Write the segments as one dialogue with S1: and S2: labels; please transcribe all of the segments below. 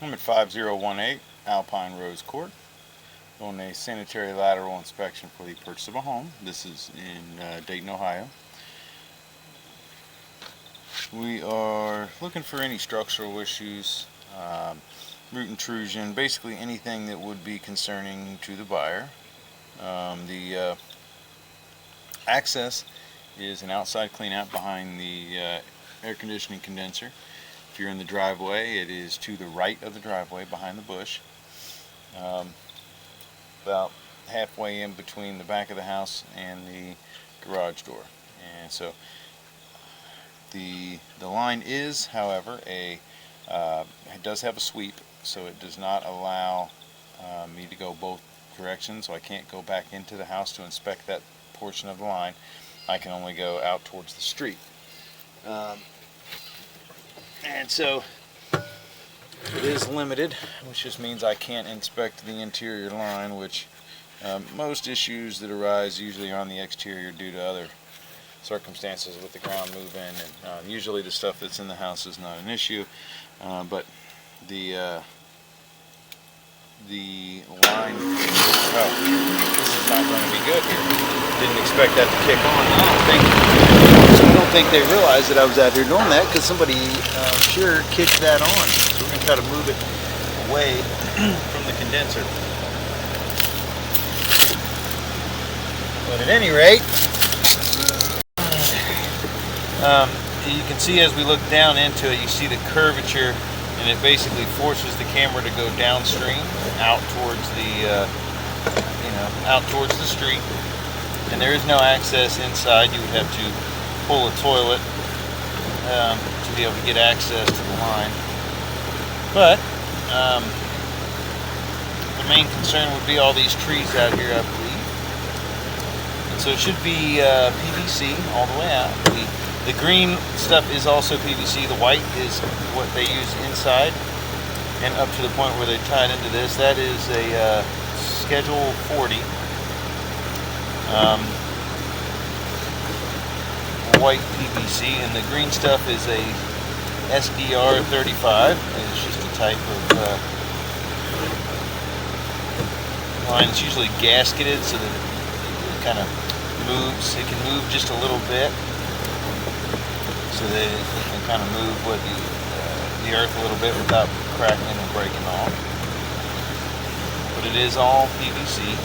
S1: I'm at 5018 Alpine Rose Court on a sanitary lateral inspection for the purchase of a home. This is in Dayton, Ohio. We are looking for any structural issues, root intrusion, basically anything that would be concerning to the buyer. The access is an outside cleanout behind the air conditioning condenser. If you're in the driveway, it is to the right of the driveway behind the bush, about halfway in between the back of the house and the garage door. And so the line is, however, it does have a sweep, so it does not allow me to go both directions, so I can't go back into the house to inspect that portion of the line. I can only go out towards the street. And so it is limited, which just means I can't inspect the interior line, which most issues that arise usually are on the exterior due to other circumstances with the ground move-in, and usually the stuff that's in the house is not an issue, but the line, oh, this is not going to be good here. Didn't expect that to kick on. I don't think they realized that I was out here doing that, because somebody sure kicked that on. So we're going to try to move it away from the condenser. But at any rate, you can see as we look down into it, you see the curvature, and it basically forces the camera to go downstream, out towards the, out towards the street. And there is no access inside. You would have to pull a toilet to be able to get access to the line. But the main concern would be all these trees out here, I believe. And so it should be PVC all the way out. The green stuff is also PVC. The white is what they use inside, and up to the point where they tie it into this. That is a Schedule 40 white PVC, and the green stuff is a SDR 35. It's just a type of line. It's usually gasketed so that it kind of moves. It can move just a little bit, so that it can kind of move with the earth a little bit without crackling and breaking off. But it is all PVC.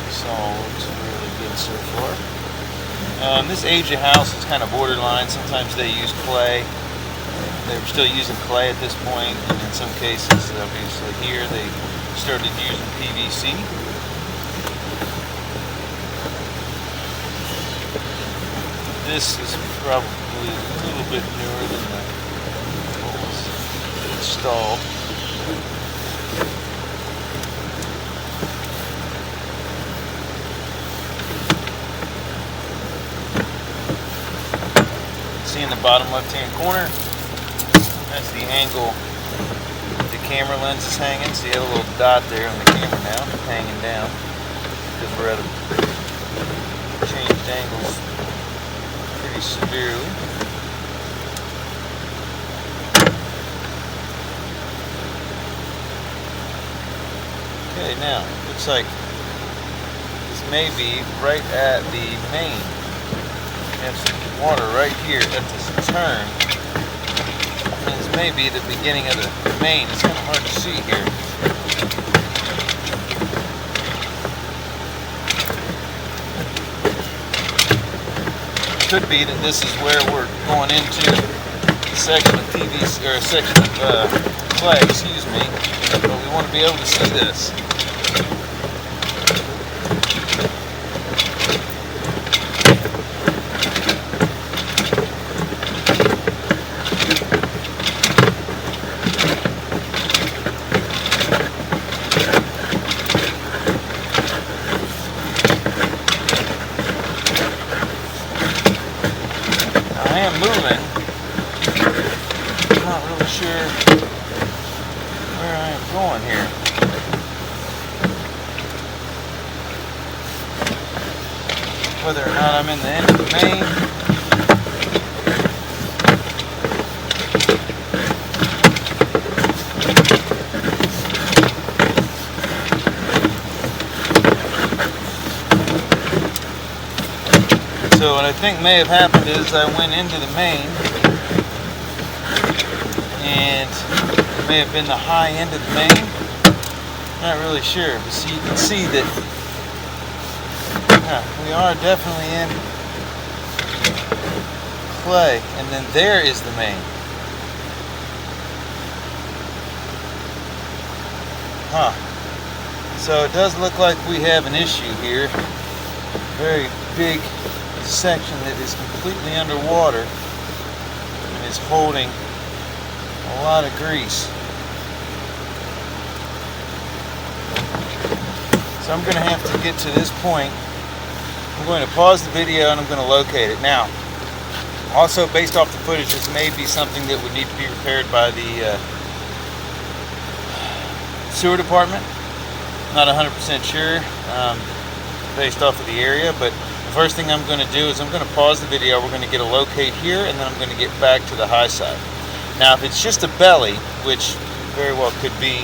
S1: This all looks really good so far. This age of house is kind of borderline. Sometimes they use clay. They were still using clay at this point, and in some cases, obviously here, they started using PVC. This is probably a little bit newer than what was installed. See in the bottom left-hand corner, that's the angle the camera lens is hanging. See, you have a little dot there on the camera now, hanging down, because we're at a changed angles pretty severely. Okay, now, looks like this may be right at the main. We have some water right here at this turn. And this may be the beginning of the main. It's kind of hard to see here. Could be that this is where we're going into a section of PVC, or a section of clay, excuse me, but we want to be able to see this. I am moving. I'm not really sure where I am going here. Whether or not I'm in the end of the main So what I think may have happened is I went into the main, and it may have been the high end of the main. Not really sure, but see, you can see that we are definitely in clay, and then there is the main. So it does look like we have an issue here. Very big section that is completely underwater and is holding a lot of grease. So I'm going to have to get to this point. I'm going to pause the video and I'm going to locate it. Now, also based off the footage, this may be something that would need to be repaired by the sewer department. Not 100% sure based off of the area, but the first thing I'm going to do is I'm going to pause the video. We're going to get a locate here, and then I'm going to get back to the high side. Now, if it's just a belly, which very well could be,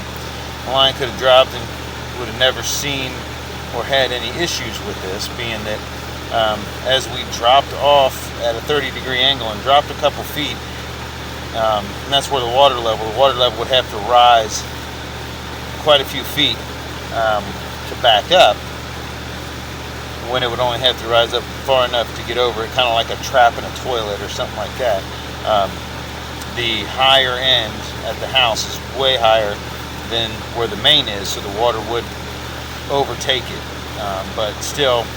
S1: the line could have dropped and would have never seen or had any issues with this, being that as we dropped off at a 30-degree angle and dropped a couple feet, and that's where the water level would have to rise quite a few feet to back up, when it would only have to rise up far enough to get over it, kind of like a trap in a toilet or something like that. The higher end at the house is way higher than where the main is, so the water would overtake it. But still,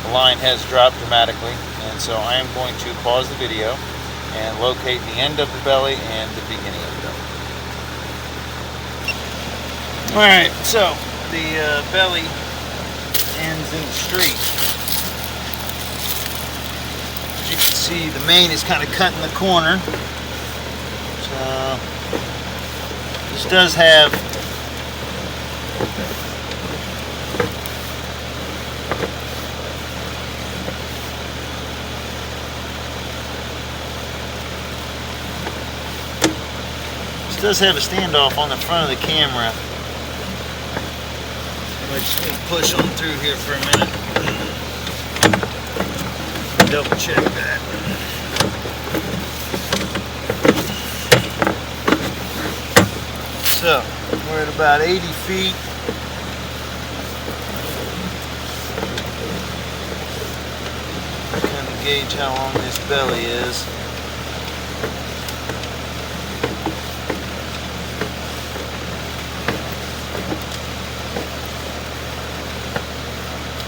S1: the line has dropped dramatically, and so I am going to pause the video and locate the end of the belly and the beginning of the belly. Alright, so the belly ends in the street. As you can see, the main is kind of cut in the corner. So this does have a standoff on the front of the camera, which we push on through here for a minute. Double check that. So we're at about 80 feet. Kind of gauge how long this belly is.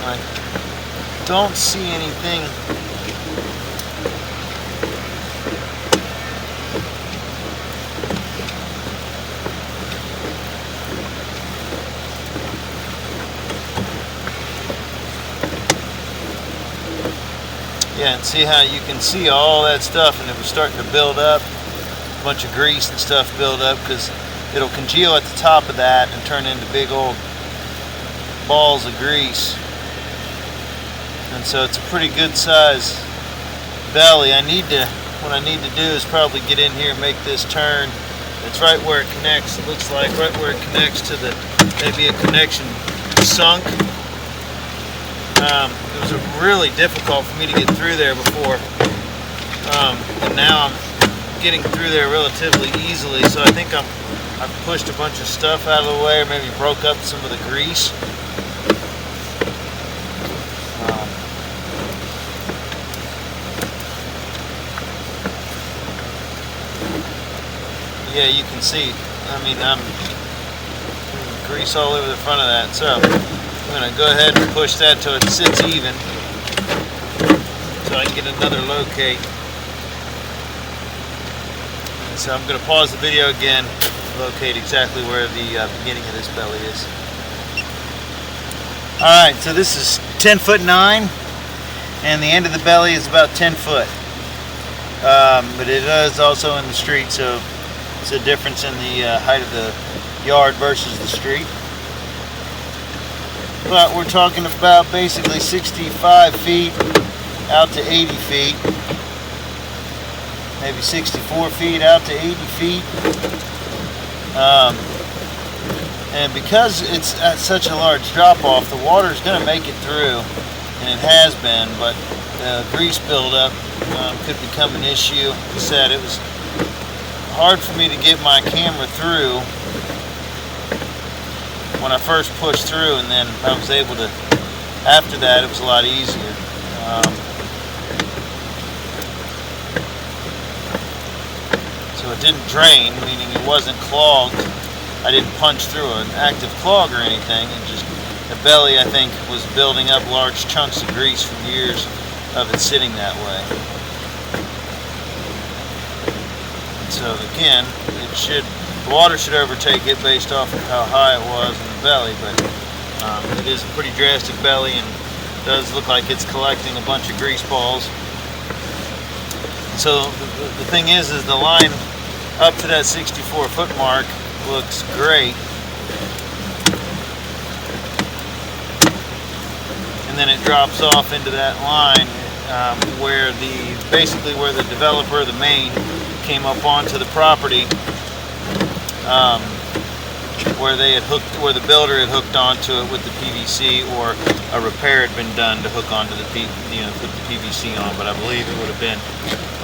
S1: I don't see anything and see how you can see all that stuff, and it was starting to build up, a bunch of grease and stuff build up, because it'll congeal at the top of that and turn into big old balls of grease. And so it's a pretty good size belly. What I need to do is probably get in here and make this turn. It's right where it connects, it looks like, right where it connects to the, maybe a connection sunk. It was really difficult for me to get through there before, and now I'm getting through there relatively easily, so I think I've pushed a bunch of stuff out of the way, or maybe broke up some of the grease. Yeah, you can see, I'm grease all over the front of that, so I'm going to go ahead and push that till it sits even, so I can get another locate. And so I'm going to pause the video again, locate exactly where the beginning of this belly is. Alright, so this is 10'9", and the end of the belly is about 10 foot. But it is also in the street, so it's a difference in the height of the yard versus the street. But we're talking about basically 65 feet out to 80 feet. Maybe 64 feet out to 80 feet. And because it's at such a large drop off, the water is going to make it through, and it has been, but
S2: grease buildup could become an issue. Like I said, it was hard for me to get my camera through when I first pushed through, and then I was able to, after that it was a lot easier. So it didn't drain, meaning it wasn't clogged. I didn't punch through an active clog or anything, and just the belly, I think, was building up large chunks of grease from years of it sitting that way. And so again, the water should overtake it based off of how high it was in the belly, but it is a pretty drastic belly and does look like it's collecting a bunch of grease balls. So the thing is the line up to that 64-foot mark looks great, and then it drops off into that line where basically where the developer, the main, came up onto the property, where the builder had hooked onto it with the PVC, or a repair had been done to hook onto the put the PVC on. But I believe it would have been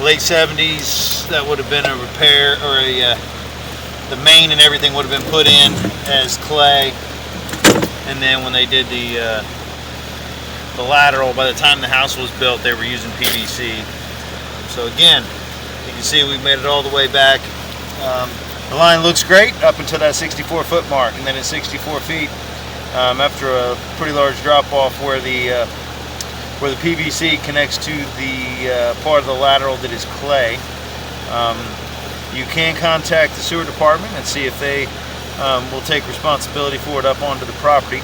S2: late 70s. That would have been a repair, or the main and everything would have been put in as clay, and then when they did the lateral, by the time the house was built, they were using PVC. So again, you can see we've made it all the way back. The line looks great up until that 64-foot mark, and then at 64 feet, after a pretty large drop-off where the PVC connects to the part of the lateral that is clay, you can contact the sewer department and see if they will take responsibility for it up onto the property.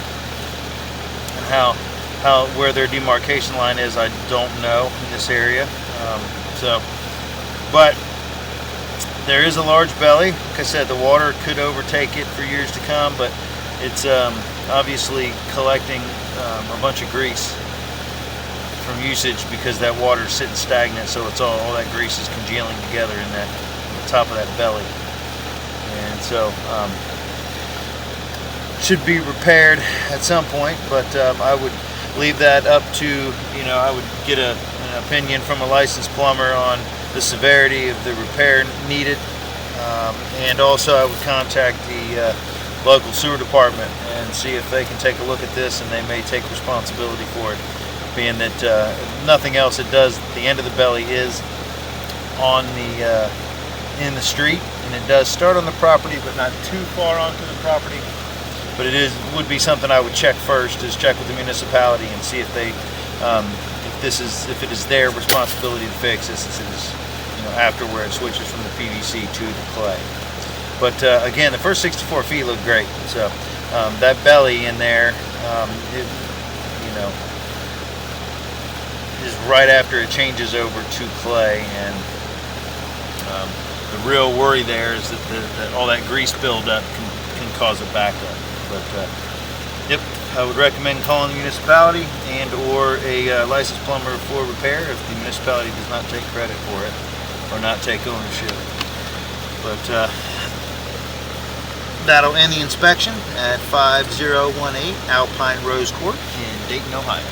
S2: And where their demarcation line is, I don't know in this area. But there is a large belly. Like I said, the water could overtake it for years to come, but it's obviously collecting a bunch of grease from usage because that water is sitting stagnant, so it's all that grease is congealing together in the top of that belly. And so should be repaired at some point, but I would leave that up to, I would get an opinion from a licensed plumber on the severity of the repair needed, and also I would contact the local sewer department and see if they can take a look at this, and they may take responsibility for it, being that nothing else it does. The end of the belly is on in the street, and it does start on the property but not too far onto the property. But would be something I would check first, is check with the municipality and see if they if it is their responsibility to fix this, since it is after where it switches from the PVC to the clay. But again, the first 64 feet look great. So that belly in there, is right after it changes over to clay, and the real worry there is that all that grease buildup can cause a backup. But yep, I would recommend calling the municipality and or a licensed plumber for repair if the municipality does not take credit for it or not take ownership. But that'll end the inspection at 5018 Alpine Rose Court in Dayton, Ohio.